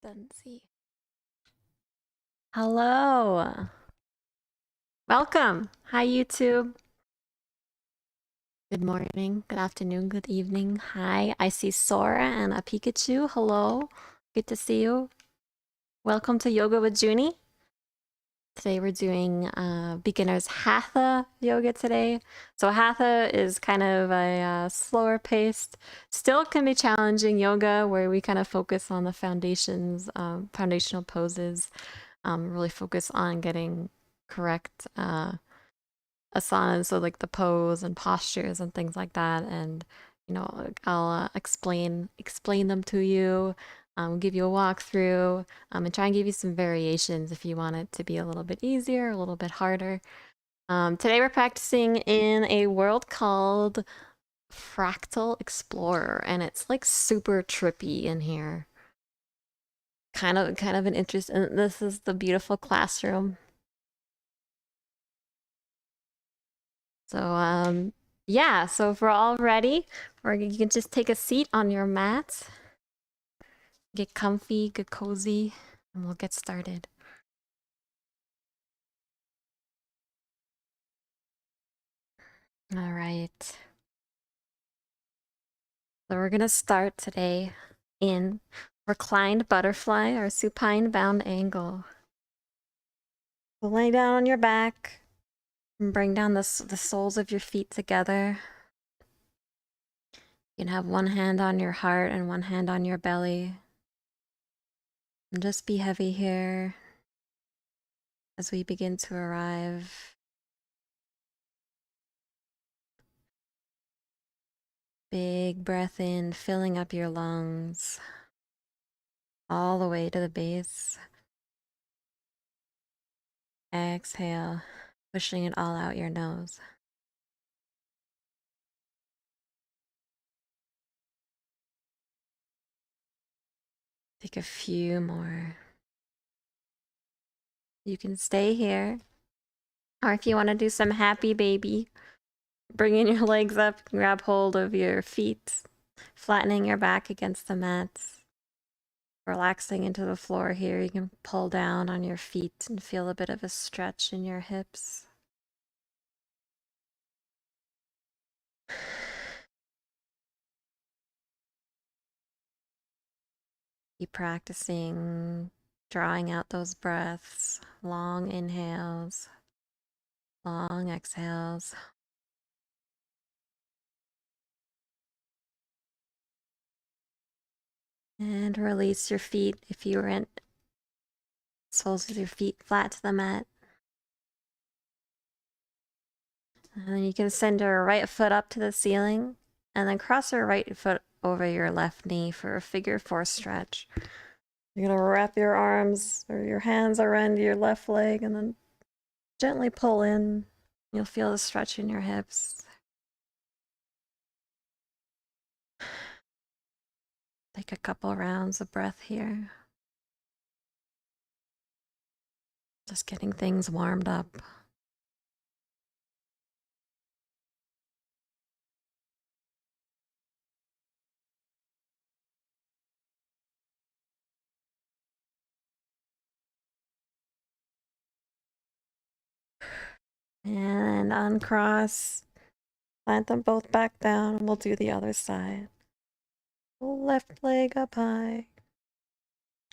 then see. Hello. Welcome. Hi, YouTube. Good morning, good afternoon, good evening. Hi, I see Sora and a Pikachu. Hello. Good to see you. Welcome to Yoga with Juni. Today we're doing beginner's Hatha yoga today. So Hatha is kind of a slower paced, still can be challenging yoga where we kind of focus on the foundations, foundational poses, really focus on getting correct asanas, so like the pose and postures and things like that. And you know, I'll explain them to you, give you a walkthrough, and try and give you some variations if you want it to be a little bit easier, a little bit harder. Today we're practicing in a world called Fractal Explorer, and it's like super trippy in here. Kind of an interest. And this is the beautiful classroom. So yeah, so if we're all ready, or you can just take a seat on your mat, get comfy, get cozy, and we'll get started. All right. So we're gonna start today in reclined butterfly or supine bound angle. So lay down on your back and bring down the soles of your feet together. You can have one hand on your heart and one hand on your belly. And just be heavy here as we begin to arrive. Big breath in, filling up your lungs all the way to the base. Exhale, pushing it all out your nose. Take a few more. You can stay here. Or if you want to do some happy baby, bringing your legs up, grab hold of your feet, flattening your back against the mats. Relaxing into the floor here, you can pull down on your feet and feel a bit of a stretch in your hips. Keep practicing drawing out those breaths, long inhales, long exhales. And release your feet if you were in soles of your feet flat to the mat. And then you can send your right foot up to the ceiling and then cross your right foot over your left knee for a figure 4 stretch. You're going to wrap your arms or your hands around your left leg and then gently pull in. You'll feel the stretch in your hips. Take a couple rounds of breath here. Just getting things warmed up. And uncross. Plant them both back down and we'll do the other side. Left leg up high.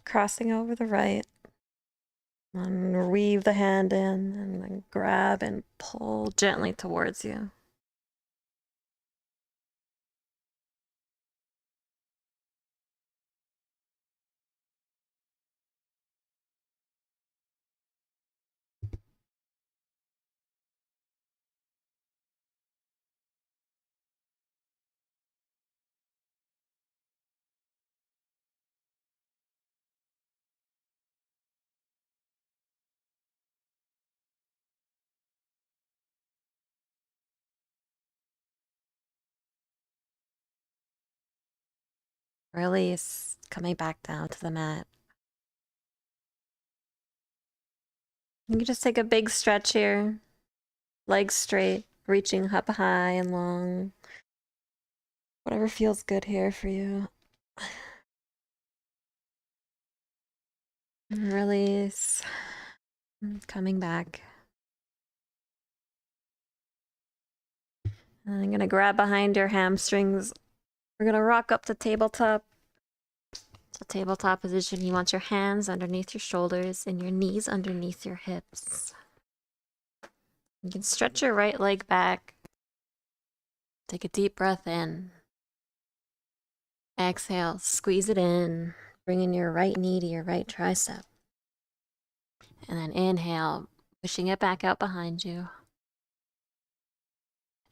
Crossing over the right. And weave the hand in and then grab and pull gently towards you. Release, coming back down to the mat. You can just take a big stretch here. Legs straight, reaching up high and long. Whatever feels good here for you. And release. Coming back. And I'm gonna grab behind your hamstrings. We're gonna rock up to tabletop. So tabletop position, you want your hands underneath your shoulders and your knees underneath your hips. You can stretch your right leg back. Take a deep breath in. Exhale, squeeze it in. Bringing your right knee to your right tricep. And then inhale, pushing it back out behind you.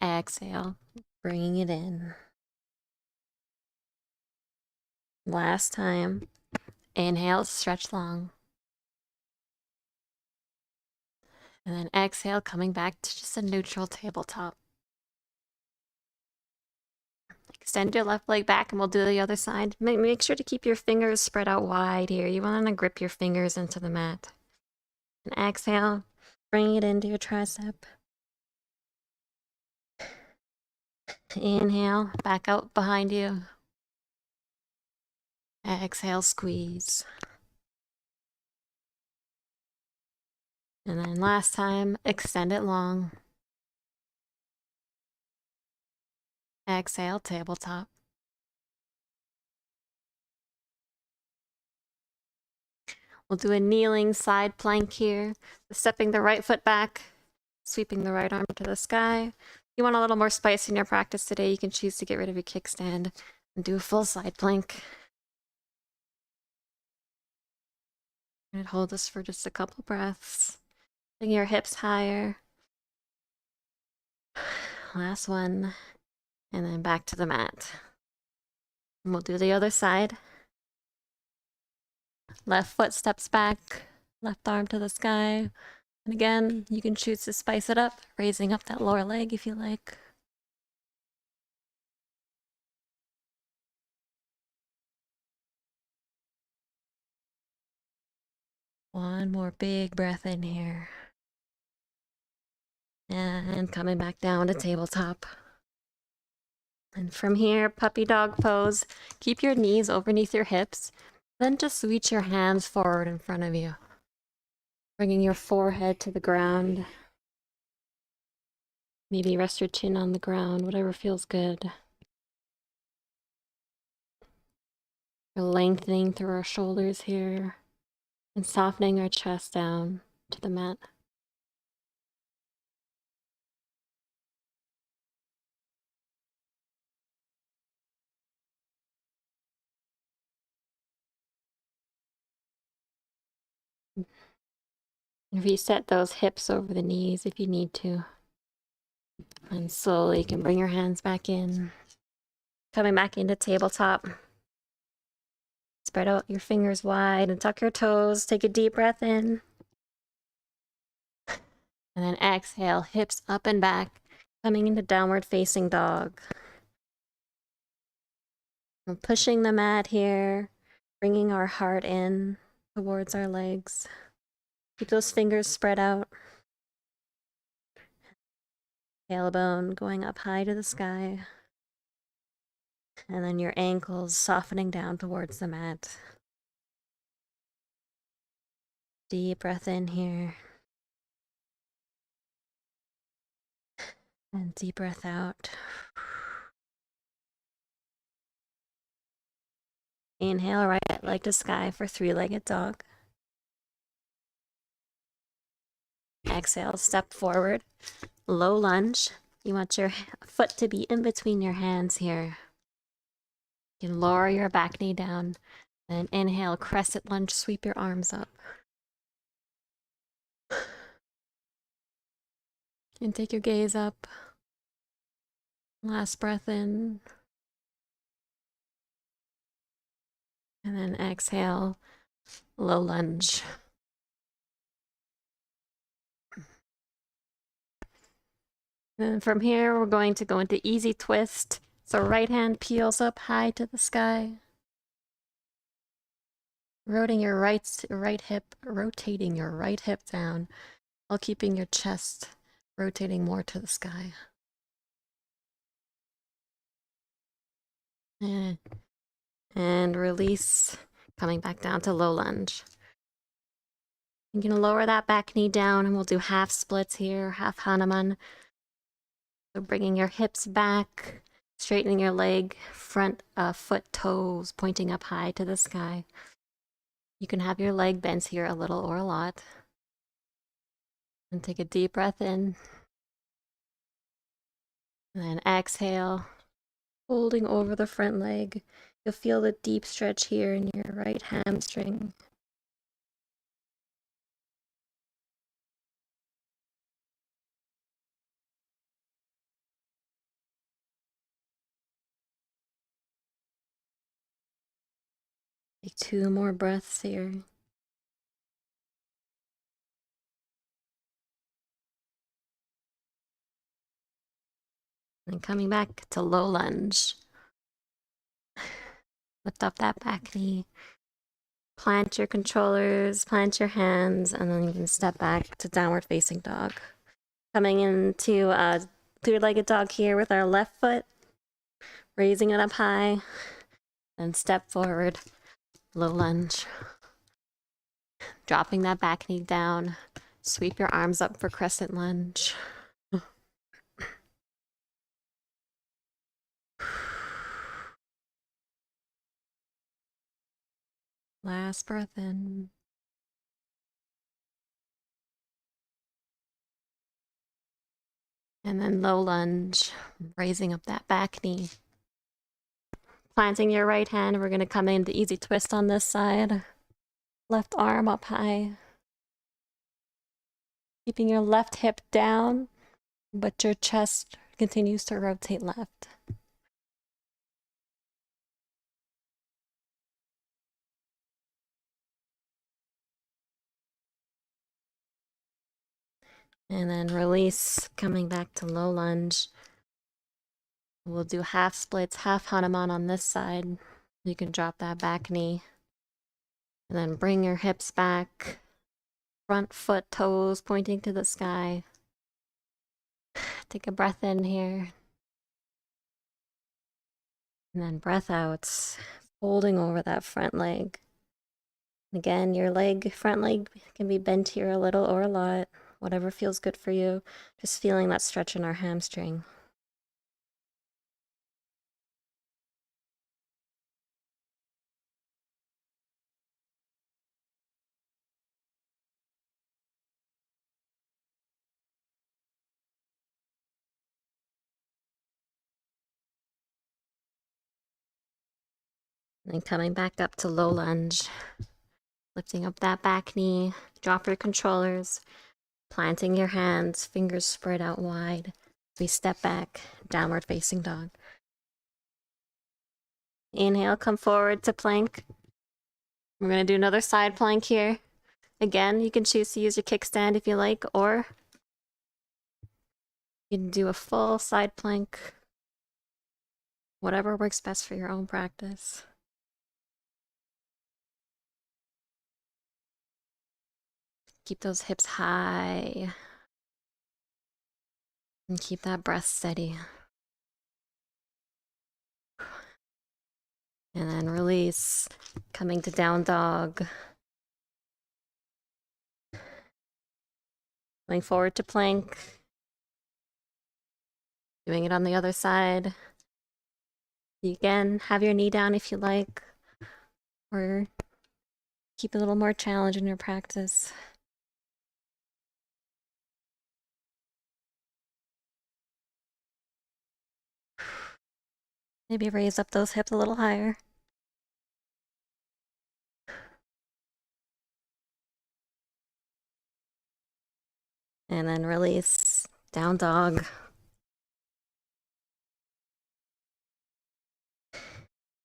Exhale, bringing it in. Last time. Inhale, stretch long. And then exhale, coming back to just a neutral tabletop. Extend your left leg back and we'll do the other side. Make sure to keep your fingers spread out wide here. You want to grip your fingers into the mat. And exhale, bring it into your tricep. Inhale, back out behind you. Exhale, squeeze. And then last time, extend it long. Exhale, tabletop. We'll do a kneeling side plank here. Stepping the right foot back, sweeping the right arm to the sky. If you want a little more spice in your practice today, you can choose to get rid of your kickstand and do a full side plank. And hold this for just a couple breaths. Bring your hips higher. Last one. And then back to the mat. And we'll do the other side. Left foot steps back, left arm to the sky. And again, you can choose to spice it up, raising up that lower leg if you like. One more big breath in here. And coming back down to tabletop. And from here, puppy dog pose. Keep your knees underneath your hips. Then just reach your hands forward in front of you. Bringing your forehead to the ground. Maybe rest your chin on the ground, whatever feels good. We're lengthening through our shoulders here and softening our chest down to the mat. And reset those hips over the knees if you need to. And slowly you can bring your hands back in. Coming back into tabletop. Spread out your fingers wide and tuck your toes. Take a deep breath in. And then exhale, hips up and back. Coming into downward facing dog. We're pushing the mat here. Bringing our heart in towards our legs. Keep those fingers spread out. Tailbone going up high to the sky. And then your ankles softening down towards the mat. Deep breath in here. And deep breath out. Inhale, right leg to sky for three-legged dog. Exhale, step forward. Low lunge. You want your foot to be in between your hands here. You can lower your back knee down. Then inhale, crescent lunge, sweep your arms up. And take your gaze up. Last breath in. And then exhale, low lunge. And from here, we're going to go into easy twist. So right hand peels up high to the sky. Rotating your right hip down, while keeping your chest rotating more to the sky. And release, coming back down to low lunge. You're gonna lower that back knee down and we'll do half splits here, half Hanuman. So bringing your hips back, straightening your leg, front foot toes pointing up high to the sky. You can have your leg bent here a little or a lot. And take a deep breath in. And then exhale, holding over the front leg. You'll feel the deep stretch here in your right hamstring. Take 2 more breaths here. And coming back to low lunge. Lift up that back knee. Plant your controllers, plant your hands, and then you can step back to downward facing dog. Coming into a three-legged dog here with our left foot, raising it up high, and step forward, low lunge. Dropping that back knee down, sweep your arms up for crescent lunge. Last breath in. And then low lunge, raising up that back knee. Planting your right hand, we're gonna come into easy twist on this side. Left arm up high. Keeping your left hip down, but your chest continues to rotate left. And then release, coming back to low lunge. We'll do half splits, half Hanuman on this side. You can drop that back knee. And then bring your hips back. Front foot, toes pointing to the sky. Take a breath in here. And then breath out, folding over that front leg. Again, your front leg can be bent here a little or a lot, whatever feels good for you. Just feeling that stretch in our hamstring. And then coming back up to low lunge, lifting up that back knee, drop your controllers, planting your hands, fingers spread out wide. We step back, downward facing dog. Inhale, come forward to plank. We're gonna do another side plank here. Again, you can choose to use your kickstand if you like, or you can do a full side plank. Whatever works best for your own practice. Keep those hips high. And keep that breath steady. And then release, coming to down dog. Going forward to plank. Doing it on the other side. You can have your knee down if you like, or keep a little more challenge in your practice. Maybe raise up those hips a little higher. And then release, down dog.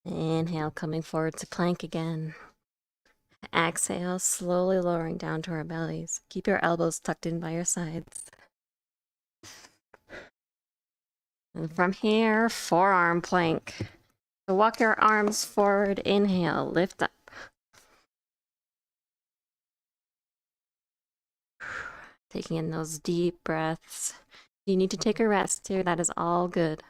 Inhale, coming forward to plank again. Exhale, slowly lowering down to our bellies. Keep your elbows tucked in by your sides. And from here, forearm plank. So walk your arms forward, inhale, lift up. Taking in those deep breaths. If you need to take a rest here, that is all good.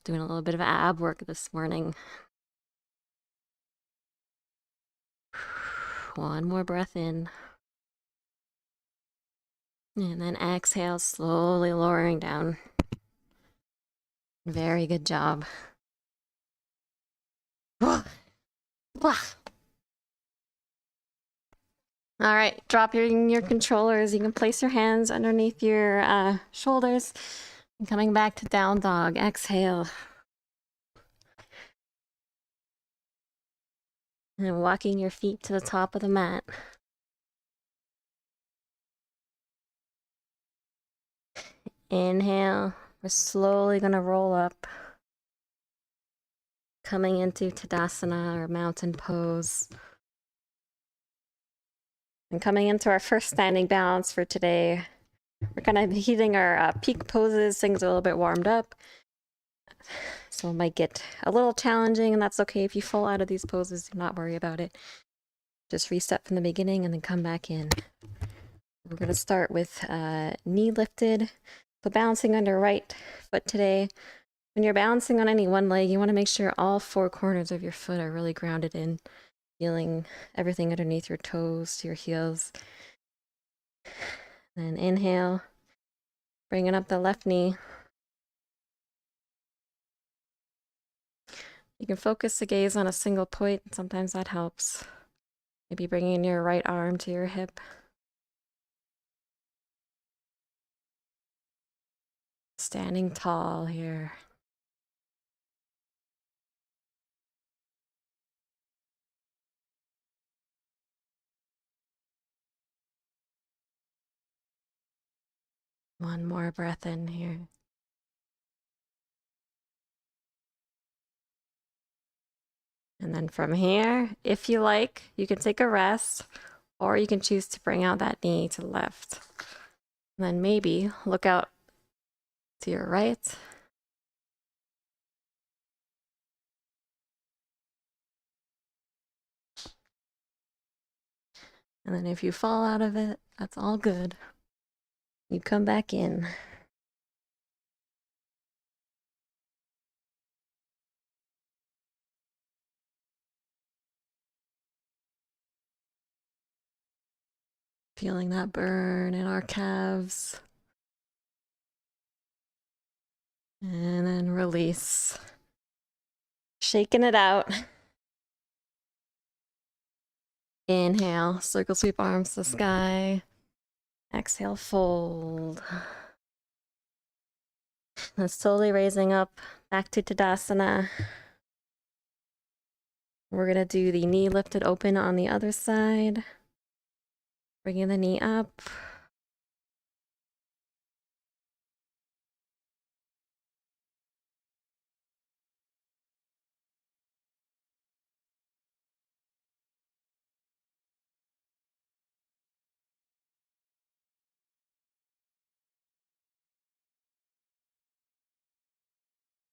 Doing a little bit of ab work this morning. One more breath in. And then exhale, slowly lowering down. Very good job. All right, drop your controllers. You can place your hands underneath your shoulders. And coming back to down dog. Exhale. And walking your feet to the top of the mat. Inhale. We're slowly going to roll up. Coming into Tadasana or mountain pose. And coming into our first standing balance for today. We're kind of hitting our peak poses. Things are a little bit warmed up. So it might get a little challenging, and that's okay. If you fall out of these poses, do not worry about it. Just reset from the beginning and then come back in. We're going to start with knee lifted. So balancing on your right foot today. When you're balancing on any one leg, you want to make sure all four corners of your foot are really grounded in, feeling everything underneath your toes to your heels. Then inhale, bringing up the left knee. You can focus the gaze on a single point. Sometimes that helps. Maybe bringing your right arm to your hip. Standing tall here. One more breath in here. And then from here, if you like, you can take a rest, or you can choose to bring out that knee to the left. And then maybe look out to your right. And then if you fall out of it, that's all good. You come back in. Feeling that burn in our calves. And then release. Shaking it out. Inhale, circle sweep arms to the sky. Exhale, fold. And slowly raising up back to Tadasana. We're going to do the knee lifted open on the other side. Bringing the knee up.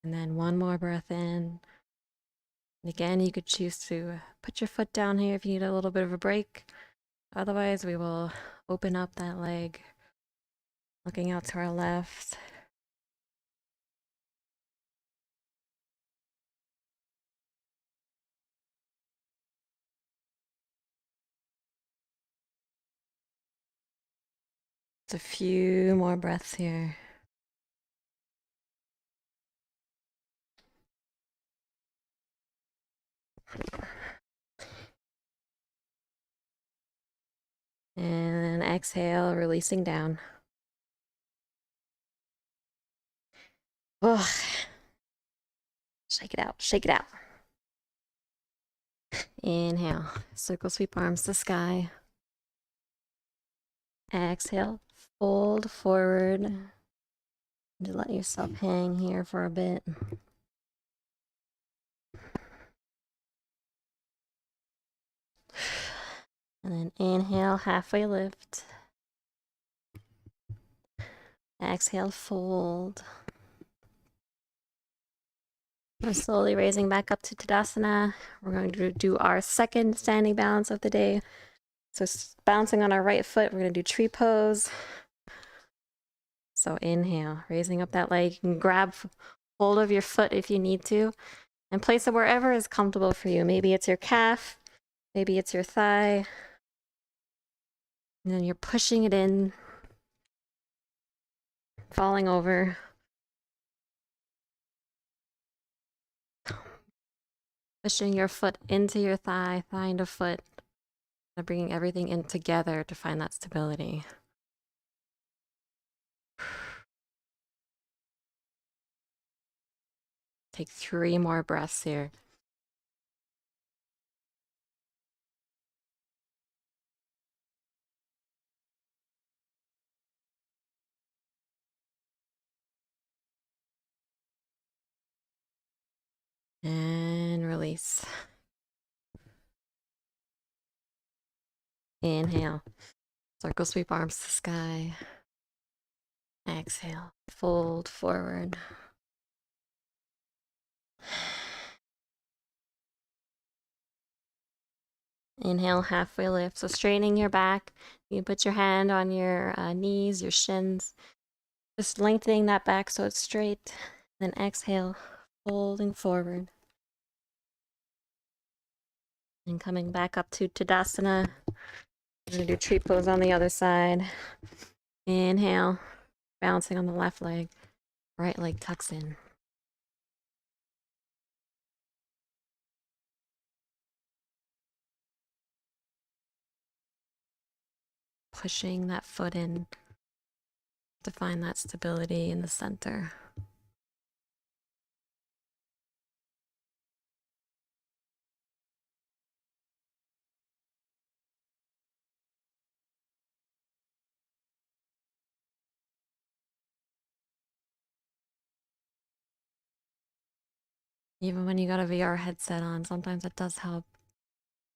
And then one more breath in. And again, you could choose to put your foot down here if you need a little bit of a break. Otherwise, we will open up that leg, looking out to our left. Just a few more breaths here. And exhale, releasing down. Oh, shake it out, shake it out. Inhale, circle sweep arms to sky. Exhale, fold forward. Just let yourself hang here for a bit. And then inhale, halfway lift. Exhale, fold. We're slowly raising back up to Tadasana. We're going to do our second standing balance of the day. So bouncing on our right foot, we're going to do tree pose. So inhale, raising up that leg. You can grab hold of your foot if you need to, and place it wherever is comfortable for you. Maybe it's your calf, maybe it's your thigh, And then you're pushing it in, falling over. Pushing your foot into your thigh, thigh into foot. And bringing everything in together to find that stability. Take 3 more breaths here. And release. Inhale. Circle sweep arms to the sky. Exhale. Fold forward. Inhale, halfway lift. So straightening your back. You put your hand on your knees, your shins. Just lengthening that back so it's straight. Then exhale, folding forward. And coming back up to Tadasana. We're gonna do tree pose on the other side. Inhale, bouncing on the left leg. Right leg tucks in. Pushing that foot in to find that stability in the center. Even when you got a VR headset on, sometimes it does help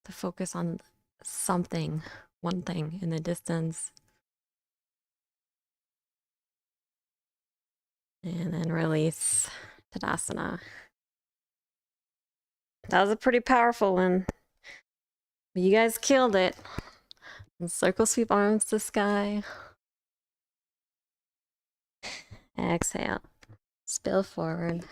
to focus on something, one thing in the distance. And then release, Tadasana. That was a pretty powerful one. You guys killed it. And circle sweep arms to sky. Exhale. Spill forward.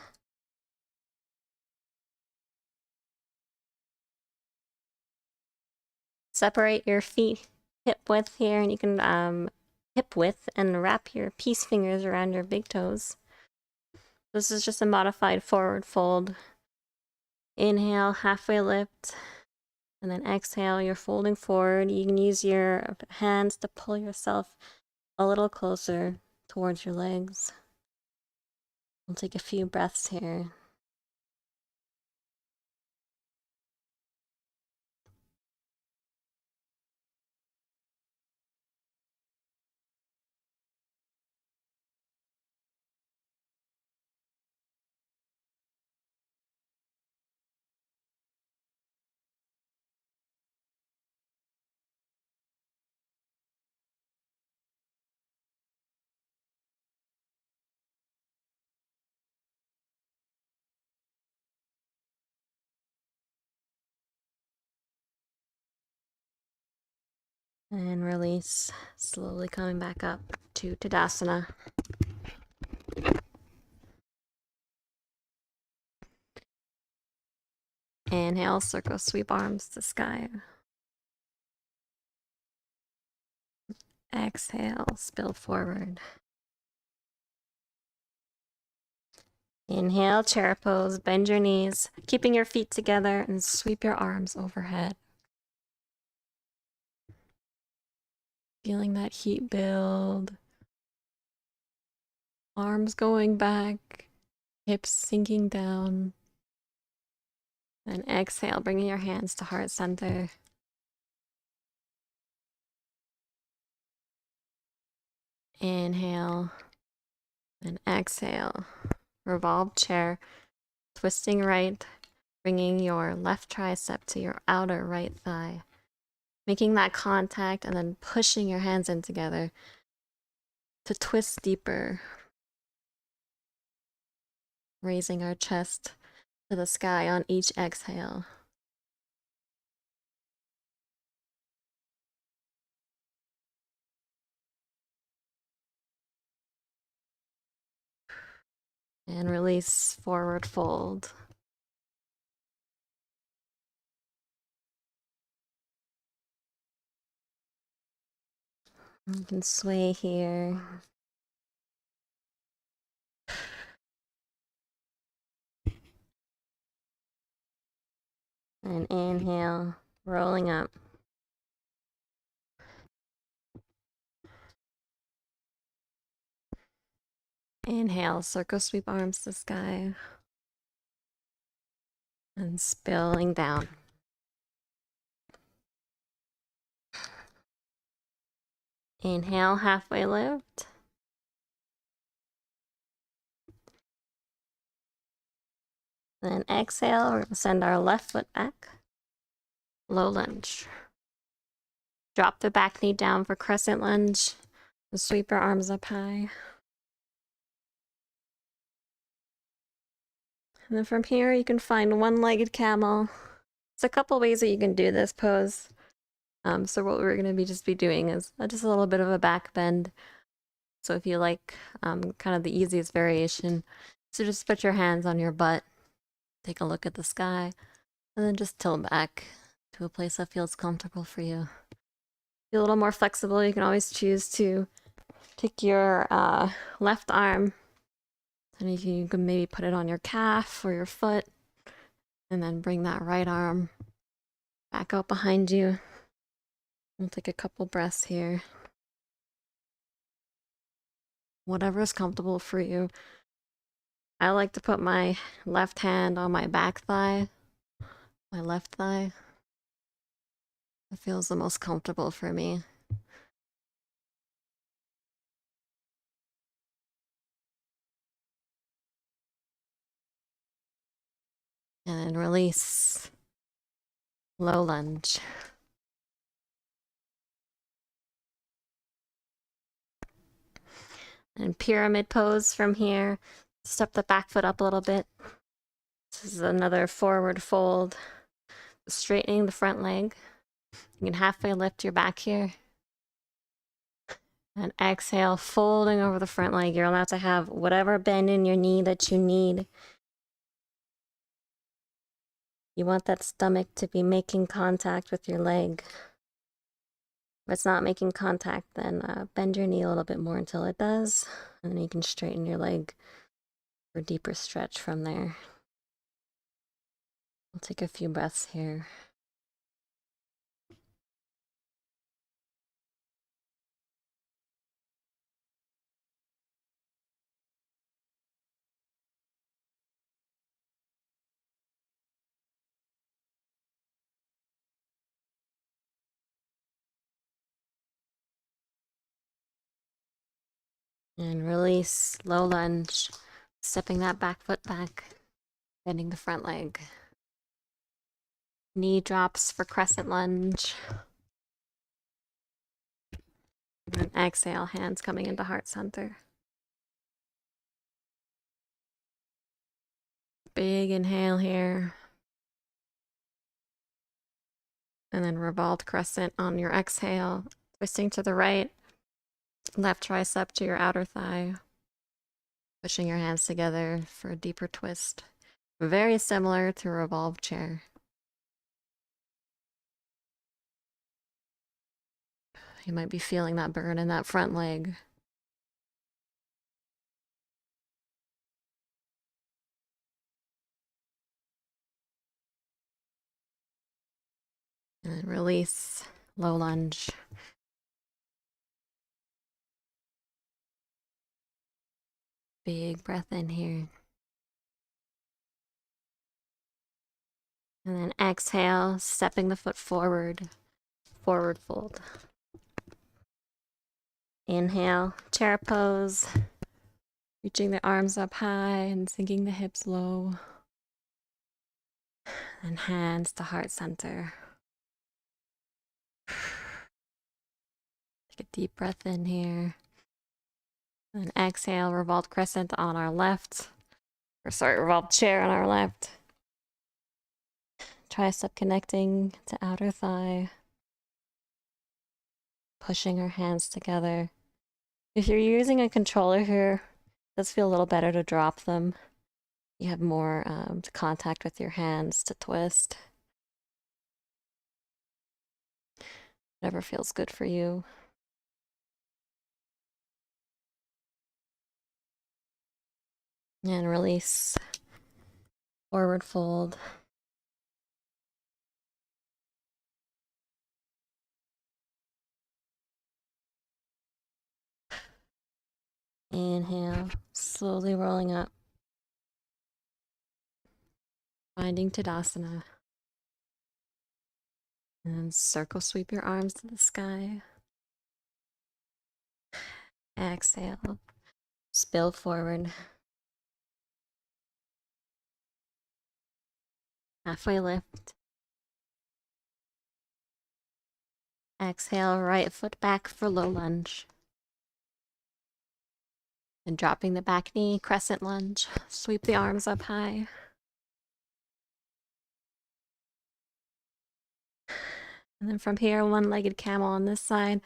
Separate your feet hip width here, and you can hip width and wrap your peace fingers around your big toes. This is just a modified forward fold. Inhale, halfway lift, and then exhale, you're folding forward. You can use your hands to pull yourself a little closer towards your legs. We'll take a few breaths here. And release, slowly coming back up to Tadasana. Inhale, circle sweep arms to sky. Exhale, spill forward. Inhale, chair pose, bend your knees, keeping your feet together, and sweep your arms overhead. Feeling that heat build. Arms going back, hips sinking down. And exhale, bringing your hands to heart center. Inhale, and exhale. Revolve chair, twisting right, bringing your left tricep to your outer right thigh. Making that contact and then pushing your hands in together to twist deeper. Raising our chest to the sky on each exhale. And release, forward fold. You can sway here. And inhale, rolling up. Inhale, circle sweep arms to the sky. And spilling down. Inhale, halfway lift. Then exhale, we're going to send our left foot back. Low lunge. Drop the back knee down for crescent lunge. And sweep your arms up high. And then from here, you can find one-legged camel. There's a couple ways that you can do this pose. So what we're going to be doing is just a little bit of a back bend. So if you like kind of the easiest variation, so just put your hands on your butt, take a look at the sky, and then just tilt back to a place that feels comfortable for you. Be a little more flexible. You can always choose to take your left arm, and you can maybe put it on your calf or your foot, and then bring that right arm back out behind you. We'll take a couple breaths here. Whatever is comfortable for you. I like to put my left hand on my back thigh, my left thigh. It feels the most comfortable for me. And then release. Low lunge. And pyramid pose from here. Step the back foot up a little bit. This is another forward fold. Straightening the front leg. You can halfway lift your back here. And exhale, folding over the front leg. You're allowed to have whatever bend in your knee that you need. You want that stomach to be making contact with your leg. If it's not making contact, then bend your knee a little bit more until it does. And then you can straighten your leg for a deeper stretch from there. We'll take a few breaths here. And release, low lunge, stepping that back foot back, bending the front leg. Knee drops for crescent lunge. And exhale, hands coming into heart center. Big inhale here. And then revolved crescent on your exhale, twisting to the right. Left tricep to your outer thigh. Pushing your hands together for a deeper twist. Very similar to a revolved chair. You might be feeling that burn in that front leg. And then release, low lunge. Big breath in here. And then exhale, stepping the foot forward, forward fold. Inhale, chair pose. Reaching the arms up high and sinking the hips low. And hands to heart center. Take a deep breath in here. And exhale, revolved crescent on our left. Revolved chair on our left. Tricep connecting to outer thigh. Pushing our hands together. If you're using a controller here, it does feel a little better to drop them. You have more contact with your hands to twist. Whatever feels good for you. And release. Forward fold. Inhale, slowly rolling up. Finding Tadasana. And circle sweep your arms to the sky. Exhale. Spill forward. Halfway lift. Exhale, right foot back for low lunge. And dropping the back knee, crescent lunge. Sweep the arms up high. And then from here, one-legged camel on this side.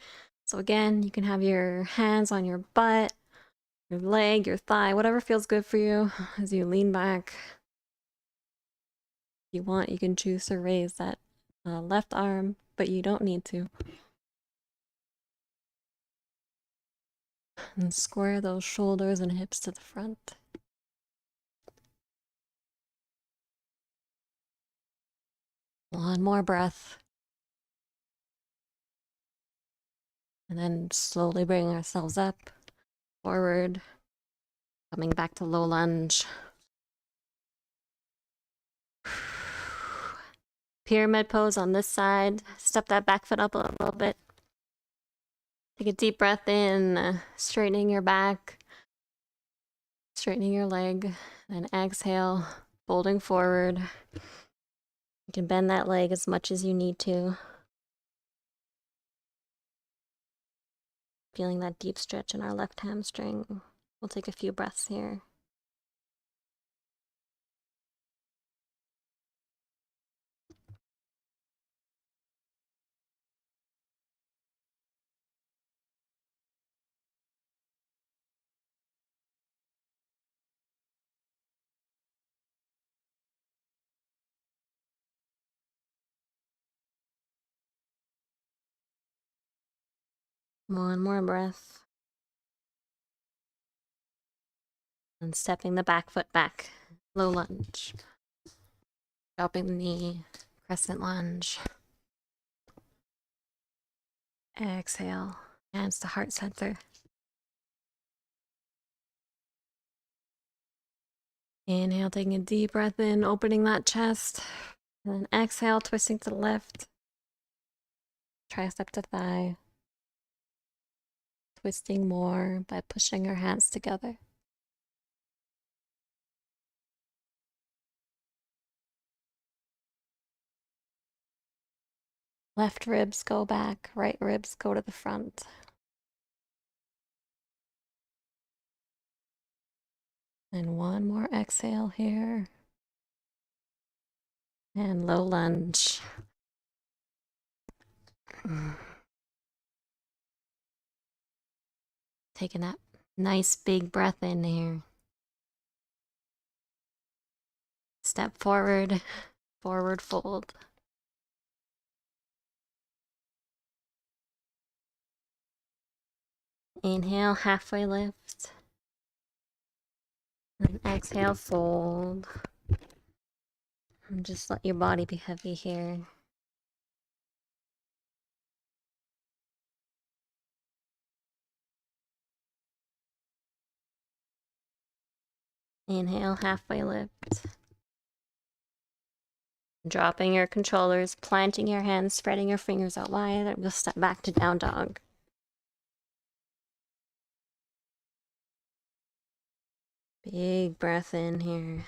So again, you can have your hands on your butt, your leg, your thigh, whatever feels good for you as you lean back. If you want, you can choose to raise that left arm, but you don't need to. And square those shoulders and hips to the front. One more breath. And then slowly bringing ourselves up, forward, coming back to low lunge. Pyramid pose on this side. Step that back foot up a little bit. Take a deep breath in, straightening your back, straightening your leg, then exhale, folding forward. You can bend that leg as much as you need to. Feeling that deep stretch in our left hamstring. We'll take a few breaths here. One more breath. And stepping the back foot back. Low lunge. Dropping the knee. Crescent lunge. Exhale. Hands to heart center. Inhale, taking a deep breath in, opening that chest. And then exhale, twisting to the left. Tricep to thigh. Twisting more by pushing your hands together. Left ribs go back, right ribs go to the front. And one more exhale here. And low lunge. Taking that nice big breath in here. Step forward, forward fold. Inhale, halfway lift. And exhale, fold. And just let your body be heavy here. Inhale, halfway lift. Dropping your controllers, planting your hands, spreading your fingers out wide, and we'll step back to down dog. Big breath in here.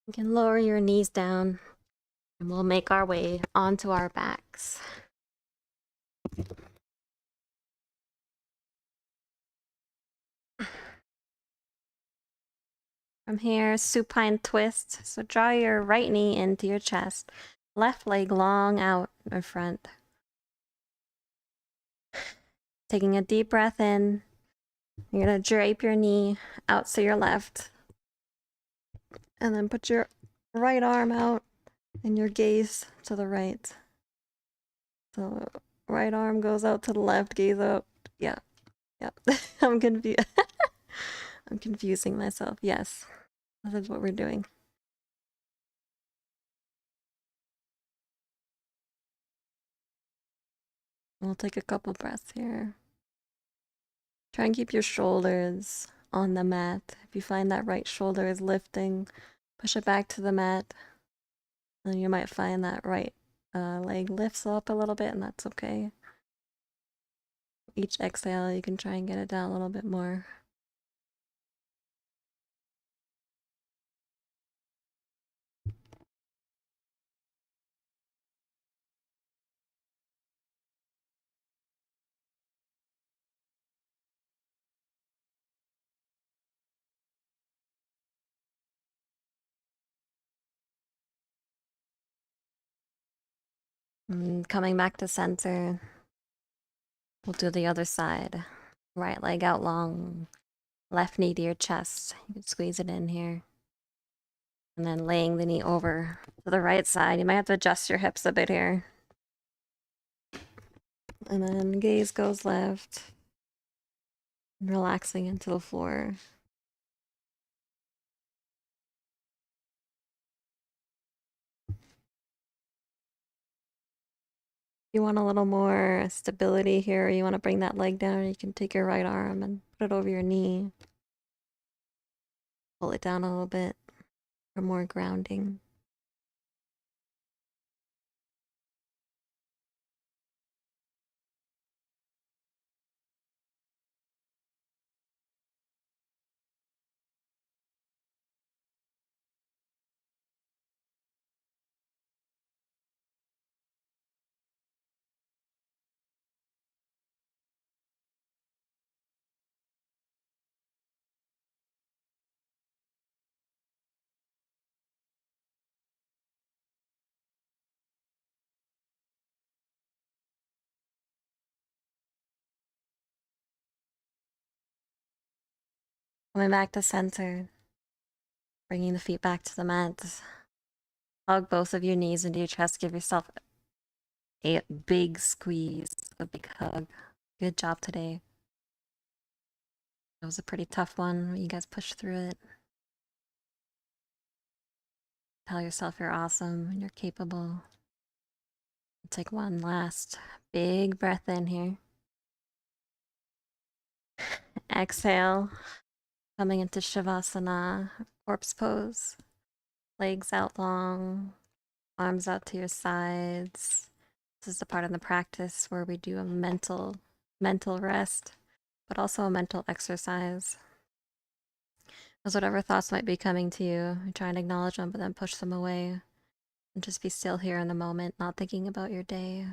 You can lower your knees down, and we'll make our way onto our backs. From here, supine twist. So draw your right knee into your chest, left leg long out in front. Taking a deep breath in, you're gonna drape your knee out to your left, and then put your right arm out and your gaze to the right. So Right arm goes out to the left, gaze up. Yeah. Yep. I'm confused. I'm confusing myself. Yes. This is what we're doing. We'll take a couple breaths here. Try and keep your shoulders on the mat. If you find that right shoulder is lifting, push it back to the mat. And you might find that right leg lifts up a little bit, and that's okay. Each exhale, you can try and get it down a little bit more. And coming back to center, we'll do the other side. Right leg out long, left knee to your chest. You can squeeze it in here. And then laying the knee over to the right side. You might have to adjust your hips a bit here. And then gaze goes left. Relaxing into the floor. You want a little more stability here, or you want to bring that leg down, you can take your right arm and put it over your knee. Pull it down a little bit for more grounding. Coming back to center. Bringing the feet back to the mat. Hug both of your knees into your chest. Give yourself a big squeeze, a big hug. Good job today. It was a pretty tough one. You guys pushed through it. Tell yourself you're awesome and you're capable. Take one last big breath in here. Exhale. Coming into Shavasana, corpse pose. Legs out long, arms out to your sides. This is the part of the practice where we do a mental rest, but also a mental exercise. As whatever thoughts might be coming to you, try and acknowledge them, but then push them away. And just be still here in the moment, not thinking about your day.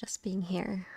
Just being here.